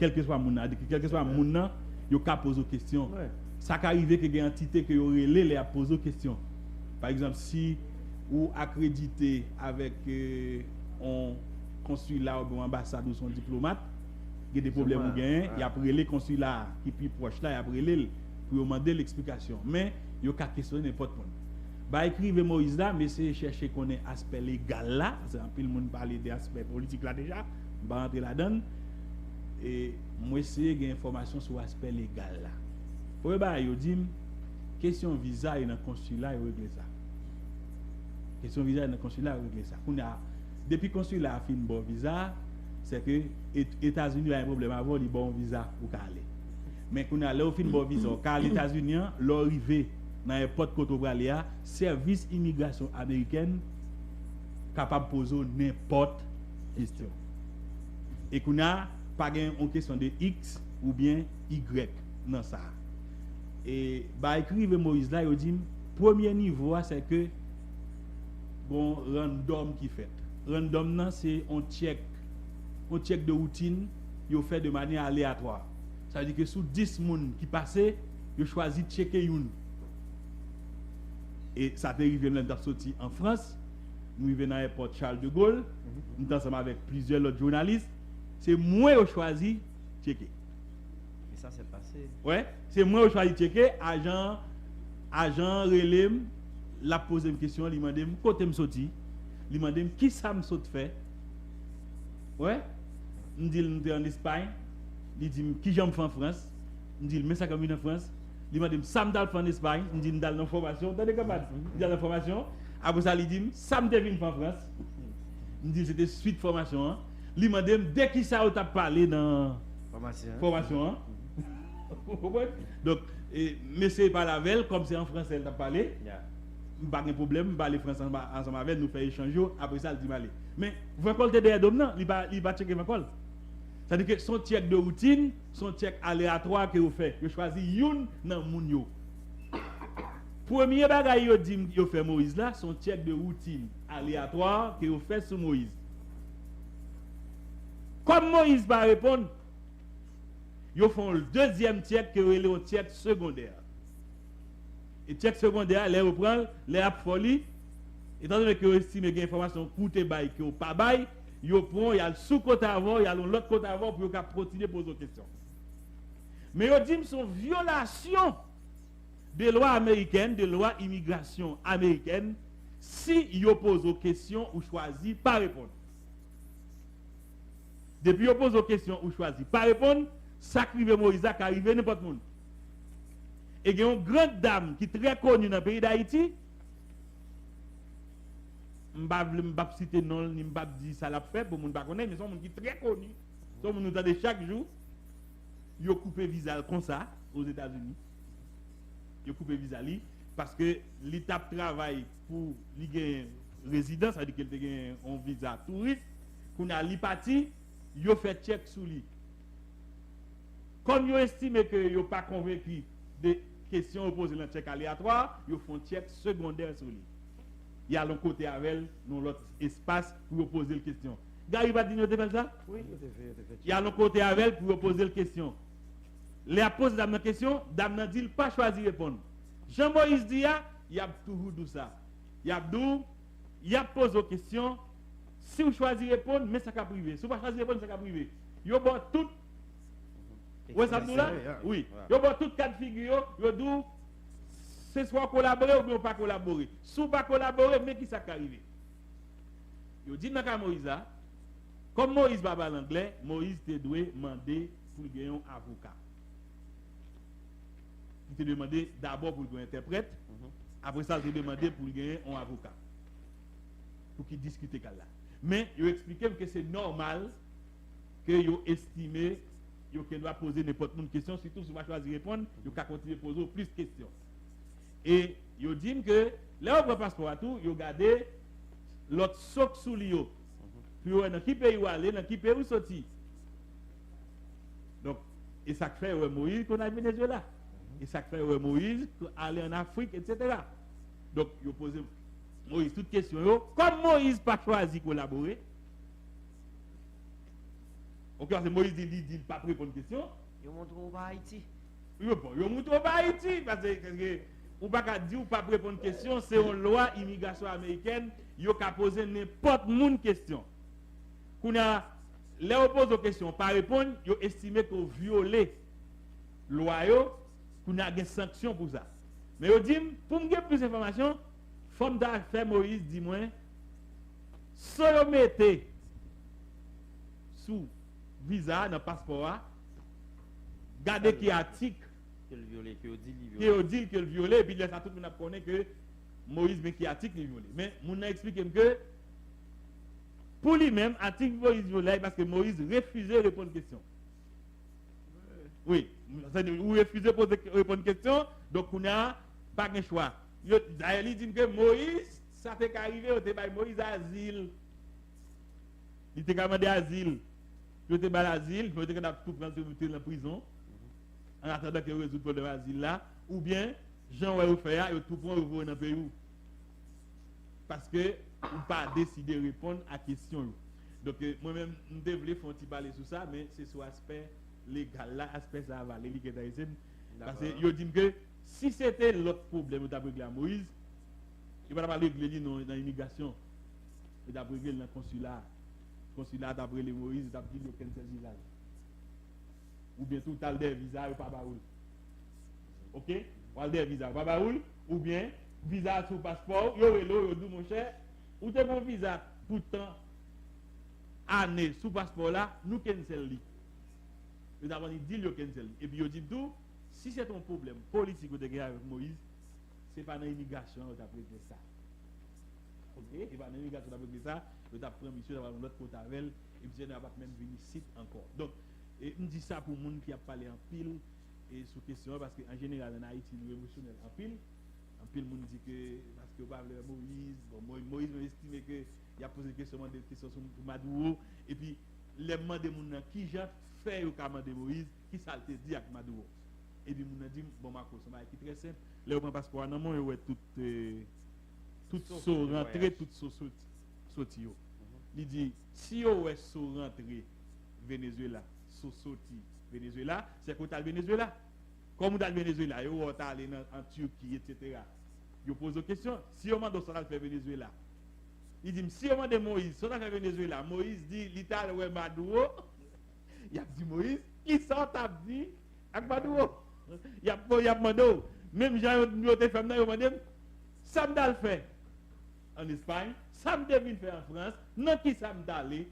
quel que soit mon quel que soit mon nom, yo ka poser question. Ça qui arrive que des entités que yo relé les a poser question. Par exemple, si ou accrédité avec un consulat ou une ambassade ou son diplomate, il y a des problèmes ou gain, il y a après les consulats qui plus proche là, il y a après les pour demander l'explication. Mais il y a qu'à questionner n'importe quoi. Bah écrivez Moïse là, mais c'est chercher qu'on ait aspect légal là, c'est un peu le monde parler des aspects politiques là déjà, bah rentrer là-dedans et moi essayer des informations sur l'aspect légal là. Pour bah yo dit question visa et dans consulat et régler ça. Question visa et dans consulat régler ça. Depuis consulat a fin bon visa, c'est que États-Unis a un problème avant les bon visa pour aller. Mais qu'on a là au fin bon visa, car les États-Unis l'arrivée dans n'importe côté où aller service immigration américaine capable de poser n'importe question. Et qu'on a pas une question de X ou bien Y dans ça. Et bah écrivez Moïse là, il dit premier niveau c'est que bon random qui fait. Random nan c'est on check de routine, yo fait de manière aléatoire. Ça veut dire que sous 10 personnes qui passaient, yo choisi de checker une. Et ça t'est arrivé dans sorti en France, nous arrivons dans l'aéroport Charles de Gaulle, nous sommes ensemble avec plusieurs autres journalistes, c'est moi qui choisi de checker. Et ça s'est passé. Ouais, c'est moi qui choisi de checker, agent relais l'a posé une question, il m'a dit côté me sorti, il m'a dit qui ça me saute fait. Ouais, me dit nous en Espagne, il dit qui j'aime en France, me dit mais ça comme en France. Il m'a dit ça me dal en Espagne, me dit dans l'information, dans les camarades, dans l'information. Après ça il dit ça me devine en France. Me dit c'était suite formation. Il m'a dit dès qu'il ça t'a parlé dans formation. Donc mais c'est pas la veille comme c'est en français elle t'a parlé. Pas de problème, parler français ensemble avec nous faire échanger après ça il dit m'aller. Mais vous colter derrière dom non, il va checker ma colle. C'est-à-dire que son check de routine, son check aléatoire que vous faites, vous choisissez une dans moun yo. Premier bagay yo dit yo fait Moïse là, son check de routine aléatoire que vous faites sur Moïse. Comme Moïse va répondre, yo font le deuxième check que est le check secondaire. Et check secondaire, les reprend, les folie, étant donné que vous estimez qu'il y a une information coûte bail que vous pas bail, yo prend, il y a le sous-côté avant, il y a l'autre côté avant pour continuer à poser des questions. Mais yo dit son violation des lois américaines, des lois immigration américaines, si yo pose aux questions ou choisit pas répondre. Depuis yo pose aux questions ou choisit pas répondre, ça crive Moïse qui arrive n'importe monde. Et il y a une grande dame qui est très connue dans le pays d'Haïti. Je ne vais pas citer non, je ne vais pas dire ça l'a fait pour les gens qui ne connaissent, mais c'est un monde qui est très connu. C'est un monde qui nous a chaque jour. Ils ont coupé visa comme ça aux États-Unis. Ils ont coupé visa parce que l'État travaille pour les résidents, c'est-à-dire qu'il y a un visa touriste. Qu'on a l'hypathie, ils ont fait check sur lui. Comme ils estiment que ils n'ont pas convaincu des questions posées dans le check aléatoire, ils font check secondaire sur lui. Il y a l'autre côté avec l'autre espace pour poser la question. Gary va dire que ça? Oui, il y a l'autre côté avec pour poser la question. Les pose la question, dame n'a dit pas choisi répondre. Jean-Moïse dit il y a toujours tout ça. Il y a posé la question. Si vous choisissez répondre, mais ça va privé. Si vous ne choisissez répondre, ça va privé. Il y a tout. Oui, ça nous là? Oui. Il y a toutes quatre figures. Il y a c'est soit collaborer ou bien pas collaborer. Si vous pas collaborer, mais qui ça va arriver? Il dit dans Moïse, comme Moïse va parler anglais, Moïse te doit demander pour gagner un avocat. Il te demandé d'abord pour gagner un interprète, après ça, il te demandé pour gagner un avocat. Pour qu'il discute avec là. Mais il explique que c'est normal que vous estimez que doit poser n'importe quelle question, surtout si vous choisissez de répondre, vous pouvez continuer à poser plus de questions. Et vous dit que là, vous passeport à tout, vous regardez l'autre soc sous l'eau. Puis dans qui pays vous allez, dans qui pays vous sortez. Donc, et ça fait Moïse qu'on a au Venezuela. Et ça fait Moïse aller en Afrique, etc. Donc, vous posez Moïse toutes questions. Comme Moïse n'a pas choisi de collaborer, OK, parce que Moïse dit pas répondre à question. Ils montrent au Haïti. Ils montrent au Haïti parce que ou pas dire ou pas répondre à question, c'est une loi immigration américaine, yo ka poser n'importe monde question. Qu'on a les pose aux questions pas répondre, yo estimé que violé loi yo, qu'on a des sanctions pour ça. Mais yo dit pour me plus d'informations, faut faire Moïse dit moi solo mettez sous visa dans passeport, gardez qui article Que le violé, que le dit que le violé, et puis là, ça tout le monde connaît que Moïse, mais qui article le violé. Mais mon a expliqué que pour lui-même, article Moïse violé parce que Moïse refusait de répondre aux questions. Oui, ou refusait de répondre aux questions, donc on n'a pas de choix. D'ailleurs, il dit que Moïse, ça fait qu'arriver, il était Moïse asile. Il était demandé asile. Il était asile, il était tout prendre dans la prison. En attendant que vous résoudre le problème asile là, ou bien, Jean va vous faire, et tout point vous dans le pays. Parce que vous pas décidé de répondre à la question. Donc, moi-même, je devrais faire un petit parler sur ça, mais c'est sur l'aspect légal là, aspect ça va aller, parce que je dis que si c'était l'autre problème que réglé à Moïse, il ne va pas régler dans l'immigration, il va régler dans le consulat. Le consulat d'après les Moïse, il va dire qu'il y a un village. Ou bien tout le des visas ou pas baoul. OK? Ou des visas pas baoul ou bien visa sur passeport, yo dit mon cher, ou te bon visa pourtant année sous passeport là, nous cancel li. Nous avons dit yo cancel. Et puis yo dit tout, si c'est un problème politique ou de guerre avec Moïse, c'est pas dans l'immigration on t'a réglé ça. OK? Et pas dans l'immigration on t'a réglé ça, on t'a pris mission d'avoir l'autre côté avec et puis on va même venir site encore. Donc et on dit ça pour les gens qui a parlé en pile et sous question parce qu'en général en Haïti nous émotionnel en pile monde dit que parce que pas Moïse Moïse m'a estimé que il a posé des questions sur Maduro et puis les demander moun qui j'ai fait au commande Moïse qui ça te dit avec Maduro et puis moun dit bon ma cause c'est très simple les prend passeport non mon ouais tout so rentrer tout so sorti yo il dit si yo ouais so rentrer Venezuela sorti Venezuela, c'est qu'on le Venezuela. Comme dans le Venezuela, vous allez en Turquie, etc. Vous posez des questions. Si on demande ça faire Venezuela, il dit si on demande Moïse, ça fait Venezuela. Moïse dit l'Italie ou Maduro. Il a dit Moïse, qui sort a dit avec Maduro. Il a demandé, même Jean Yoté fait, il a demandé, ça me le fait en Espagne, ça me devine faire en France, non qui ça me d'aller.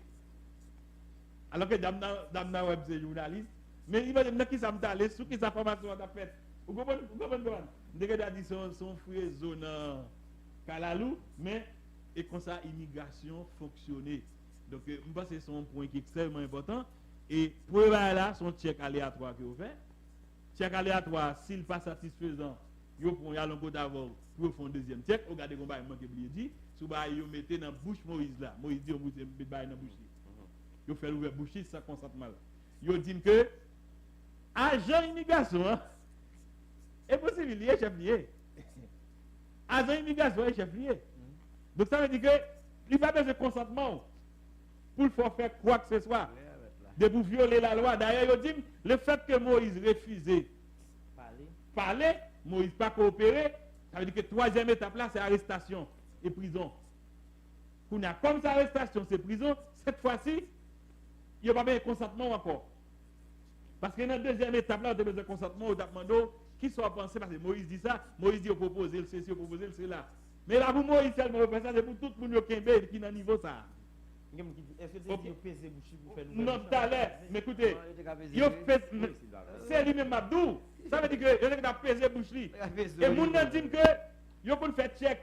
Alors que Damna Web c'est journaliste, mais il va dire qui ça me d'aller, sous qui sa formation a fait. Vous comprenez? Dès que dit son frère zone Kalalou, mais et comme ça immigration fonctionner. Donc je pense que c'est un point qui est extrêmement important. Et pour là, son check aléatoire que vous faites. Check aléatoire, s'il pas satisfaisant, vous prenez un peu d'avant pour faire un deuxième check. Regardez comment il manque de dit. Si vous mettez dans la bouche Moïse là, Moïse dit vous mettez dans la bouche. Vous faites l'ouvert bouche, ça consentement là. Vous dites que agent immigration, est possible, il est chef lié. Agent immigration est chef lié. Donc ça veut dire que il va besoin de consentement pour faire quoi que ce soit. De vous violer la loi. D'ailleurs, il dit le fait que Moïse refusait parler, Moïse pas coopérer, ça veut dire que troisième étape là, c'est arrestation et prison. Comme ça, arrestation, c'est prison, cette fois-ci, il n'y a pas besoin de consentement encore. Parce que dans la deuxième étape là, on a besoin de consentement, on a demandé qui soit pensé, parce que Moïse dit ça, Moïse dit au proposer le ceci, au proposer le cela. Mais là, pour Moïse seulement, c'est pour tout le monde qui est dans le niveau ça. Est-ce que tu dis peser bouchi pour faire non, tout à l'heure, mais écoutez, c'est lui-même Abdou. Ça veut dire que il a pesé bouchi. Et moun nan dit que yo pour faire check.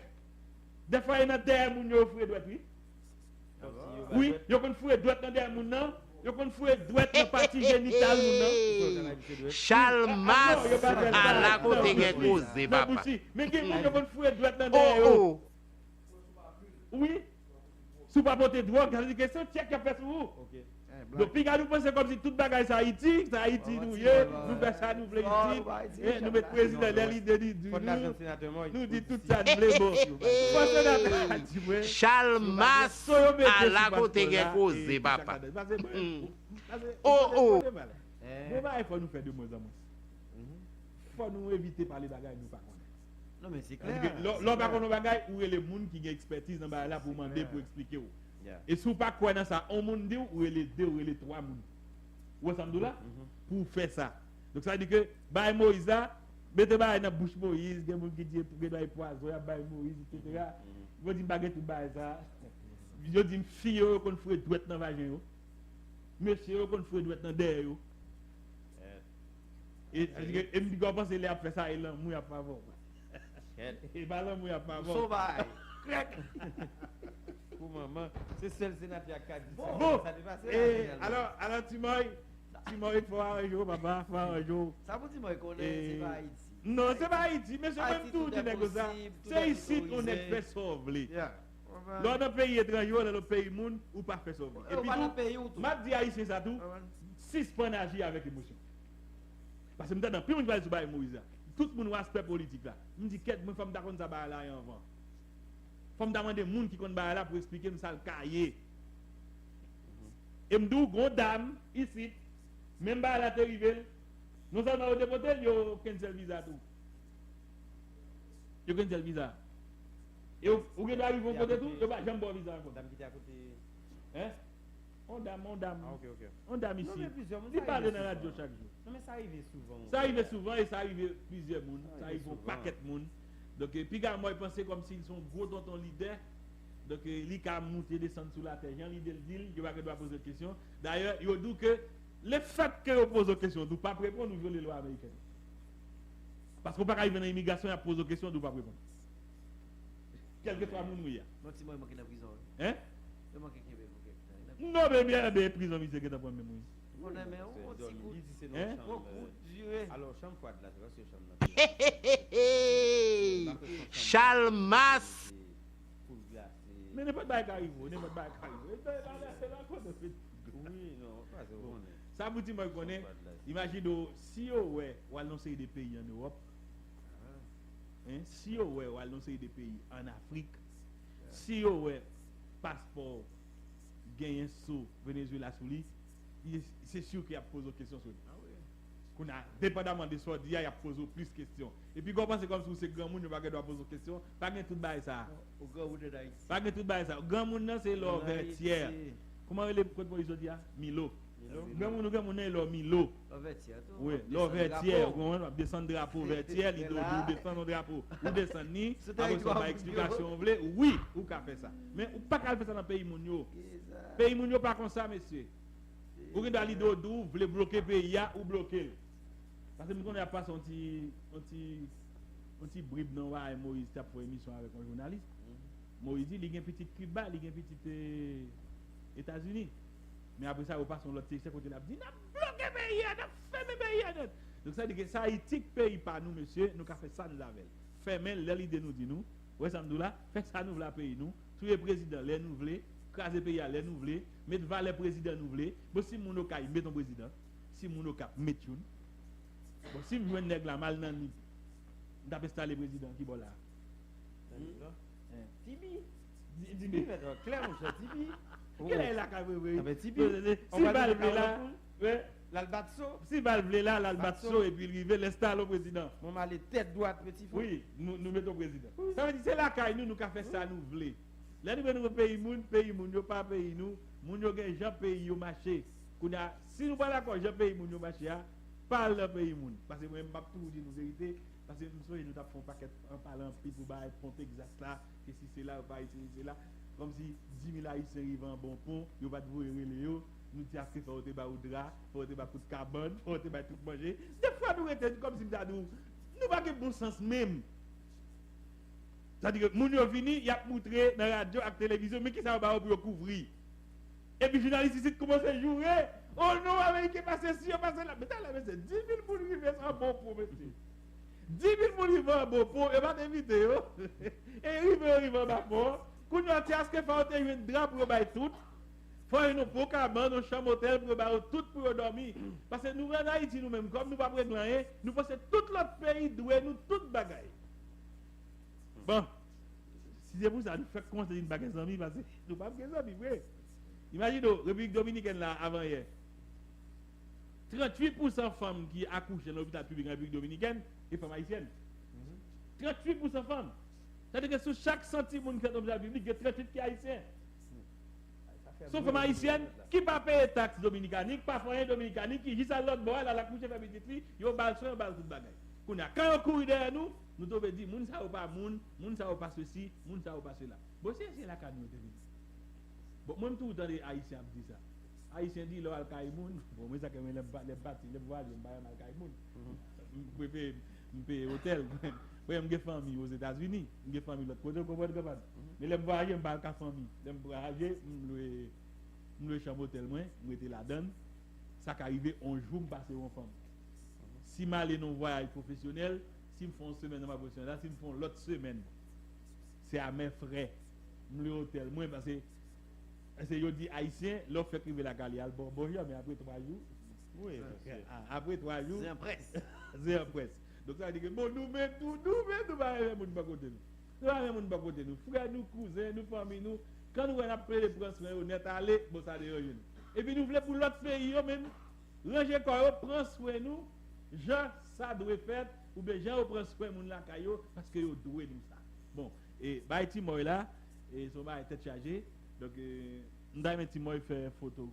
Des fois il y a derrière moun yo foué droite oui. Oui, yo kon foué droite dans derrière moun nan, yo kon foué droite dans partie génitale moun nan. Chalmas à la côté gen cause papa. Mais qui moun yo kon foué droite dans derrière. Oui. Si vous ne pouvez pas drogue, ça veut dire que c'est un check qui a fait sur vous. Donc, puis, nous pensons comme si toute bagaille c'est Haïti, nous faisons ça, nous voulons Haïti, nous mettons président de l'idée nous dit tout ça, nous voulons Chalmas à la côté de cause, papa. Oh. Mais il faut nous faire de moins en moins. Il faut nous éviter de parler de bagages nous pas connaître. Non, mais c'est clair. L'on va connaître bagages où les gens qui ont expertise dans là pour demander, pour expliquer. Et si vous pas quoi dans ça, on monde dit où les deux ou les trois monde. Vous entendez là? Pour faire ça. Donc ça veut dire que bah Moïse là, mettez bah dans bouche Moïse, des gens qui disent pour que doit poison, bah Moïse etc. Vous dites baguette tout bah ça. Je dis fille qu'on ferait douette dans vagin yo. Monsieur qu'on ferait douette dans derrière yo. Et me dit qu'on pense qu'il a fait ça et là moi pas bon. Et bah là moi pas bon. Sauvage. Pour maman, c'est seul sénateur qui a dit ça. Bon. Ça dépasse. Alors tu m'as faut un jour papa, faut un jour. Ça vous dit moi connaît c'est pas Haïti. Non, c'est pas Haïti, mais c'est même tout dit ça. C'est ici qu'on est fait sauver. Dans un pays étranger, dans le pays monde, ou pas fait sauver. Et puis tout, m'a dit Haïtien ça tout, 6 points d'agir avec émotion. Parce que maintenant, plus on va sur Moïse, tout le monde a aspect politique là. Me dit qu'est-ce que femme d'accord ça ba là avant. Femme demander monde qui connaît ba là pour expliquer nous ça le cahier. Et me dit gros dame ici, même ba là arrivé, nous sommes au déporté, yo cancel visa tout. Yo cancel visa. Et vous devez arriver au côté tout, yo pas jamais bon visa encore. Dame qui était à côté. Hein? On dame. Ah ok. On dame ici. Il parle dans la radio chaque jour. Non mais ça arrive souvent. Ça arrive souvent et ça arrive plusieurs monde, ça arrive un paquet de monde. Donc puis gars moi penser comme s'ils sont gros dans ton leader. Donc il a monter descendre sur la terre. Jean leader dit, il va poser des questions. D'ailleurs, il dit que le fait que vous posez des questions, vous ne pouvez pas répondre, nous violer les lois américaines. Parce qu'on ne peut pas arriver dans l'immigration et poser des questions, vous ne pouvez pas répondre. Quel que soit le monde, il y a. Non, si moi, je manque de prison. Hein? Je manque de non, mais bien, des prisons, monsieur, qui est dans le même. On a mais on dit alors, chambre froide là, c'est chambre là. Chalmas. Mais n'est pas de bail qui arrive, n'est pas de bail qui arrive. Oui, non, pas ça. Ça vous dit, moi, je connais. Imagine, si on a lancé des pays en Europe, si on a lancé des pays en Afrique, si on a passeport gagné sous Venezuela sous lui, c'est sûr qu'il y a posé des questions sur lui. Qu'on a, dépendamment de ce qu'il y a posé plus de questions. Et puis, quand on pense comme si c'est grand monde, il va poser des questions, pas de tout bail ça. Pas de tout bail ça. Grand monde, c'est l'or vertière. Comment les codes pour aujourd'hui? Milo. Grand monde, c'est l'or Milo. Oui, l'or vertière. On va descendre drapeau vertière, il doit descendre drapeau. Ou descendre ni, avec son explication, oui, ou qu'a fait ça. Mais ou pas qu'à faire ça dans le pays mounio. Pays mounio pas comme ça, monsieur. Ou que dans l'idée d'où vous voulez bloquer le pays ou bloquer. Parce que nous n'avons pas un petit bribe dans la Moïse qui a fait une émission avec un journaliste. Moïse dit qu'il y a une petite Cuba, il y a une petite États-Unis. Mais après ça, on passe sur l'autre texte côté là, dit n'a bloqué le pays, n'a fermé le pays. Donc ça veut dire que ça éthique pays par nous, monsieur, nous avons fait ça nous avec. Fermer l'idée nous dit nous. Ouais, ça nous là, fait ça nous la pays nous. Tous les présidents les nous voulons, craser pays les nous voulons, mettre valet président nous voulons. Bon si mon cas met ton président, si mon cas met une. Bon si vous nèg la mal nan ni. D'après ça le président qui bon là. Tibi. Tibi clair mon cher Tibi. Quel est la caméra? Tibi. Si Balble là, l'Albatso. Si Balble là, l'Albatso et puis river l'installe au président. Mon mal les tête droite petit fou. Oui, nous mettons président. Ça veut dire c'est la caille nous qu'a fait ça nous voulons. Là nous pays moun yo pas pays nous, moun yo gen Jean pays yo marché. Si nous pas d'accord Jean pays moun yo marché parle le pays moun parce que moi m'pas tout dire nous vérité parce que nous sommes nous t'a fait un paquet en parlant puis pour ba pont exact là que si c'est là ou pas ici c'est là comme si 10 000 haïtiens arrivent en bon pont yo va vous relé yo nous dit après faut te ba ou drap faut te ba coup de carbone faut te ba tout manger des fois nous était comme si nous pas que bon sens même. C'est-à-dire que moun yo fini y a montré dans radio et télévision mais qui ça va pour couvrir. Et puis journaliste ici commence à jouer. Oh non, Américain passe ci, passe là. Mais t'as là, c'est 10 000 pour arriver en bon pot, monsieur. 10 000 pour arriver en bon pot, et pas t'inviter, yo. Et arriver en bas pot. Quand on a dit que faut un drap pour bailler tout. Faut une pot cabane, une chambre hôtel pour bailler tout pour dormir. Parce que nous en Haïti nous-mêmes, comme nous pas régler, nous pensons tout l'autre pays doit nous toute bagaille. Bon, si c'est pour ça, nous faisons construire une bagaille amis parce que nous pas besoin d'amis, oui. Imaginez, République Dominicaine là avant hier. 38% femmes qui accouchent dans l'hôpital public en République dominicaine et femmes haïtiennes. 38% femmes. C'est-à-dire que sur chaque centime qui est dans l'hôpital public, il y a 38 qui sont haïtiens. Sauf femmes haïtiennes qui ne payent pas de taxes dominicaines, pas de dominicaines, qui disent à l'autre boy, à la couche de petite fille, ils ont bal soin, bal tout bagage. Quand on court derrière nous, nous devons dire, moun ça ou pas moun ça ou pas ceci, moun ça ou pas cela. Bon, c'est la canne de vie. Bon, moi, tout le temps, les Haïtiens disent ça. Haïtiens disent, le Al-Kaïmoun, bon, moi, ça, quand les bâtis, les voiles, les bails Al-Kaïmoun. Je paye hôtel. Moi, j'ai une famille aux États-Unis, j'ai une famille l'autre côté, vous comprenez? Mais les voyages, je ne parle pas de famille. Les voyages, je me chambre hôtel, je suis là-dedans. Ça qui arrive, un jour, je passe en femme. Si je vais dans un voyage professionnel, si je fais une semaine dans ma professionnelle, si je fais l'autre semaine, c'est à mes frais. Je suis hôtel, moi, parce que je dis haïtien, l'offre fait priver la galerie, bon, bonjour, mais après 3 jours. Oui, après 3 jours. C'est un presse. C'est un presse. Donc ça veut dire que bon, nous-mêmes, nous ne pas rien de pas côté nous. Nous ne rien de pas côté nous. Frères, nous, cousins, nous, familles, nous. Quand nous appelons les prendre soin, on est allé, bon, ça dérange nous. Et puis nous voulons pour l'autre pays, même, ranger quoi, prendre soin nous, Jean, ça doit faire, ou bien Jean, prend soin de la caillou, parce que vous doit nous ça. Bon, et Baïti moi là, et son bail tête chargée. Donc, nous avons un petit mot faire photo.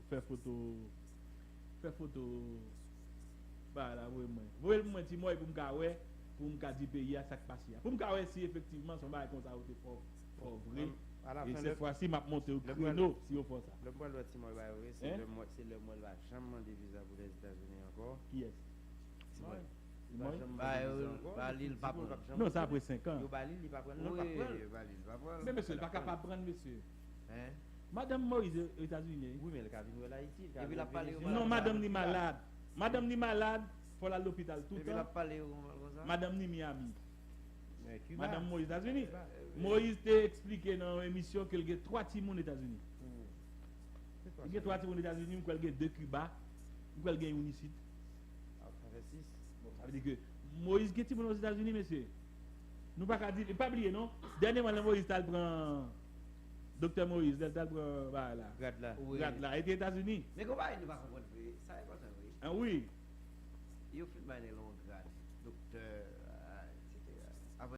Bah là, voyez moi un petit mot pour me dire pays à chaque passé. Pour me dire si effectivement son bail comme ça c'est fort vrai. Et cette fois-ci m'a monté au créneau si on fait ça. Le mois de Timor c'est le mois de la chambre des visas pour les États-Unis encore. Qui est? Non, ça après 5 ans. Mais monsieur, il n'est pas capable de prendre, monsieur. Madame Moïse aux États-Unis. Oui, mais le cas vient de l'Haïti. Non, madame ni malade. Madame ni malade, il faut aller à l'hôpital tout le temps. Madame ni Miami. Madame Moïse aux États-Unis. Moïse t'a expliqué dans l'émission qu'il y a 3 timons aux États-Unis. Il y a 3 timons aux États-Unis, il y a 2 Cuba, il y a 1 ici. Ça veut dire que Moïse qui est aux États-Unis, monsieur. Nous ne pouvons pas dire, pas oublier, non? Dernièrement, Moïse a prend. Docteur Moïse, il a pris. Voilà. Gadla. Il était aux États-Unis. Mais comment il ne va pas comprendre? Ça est pas ça, oui. Ah oui. Il a fait un long grade. Docteur.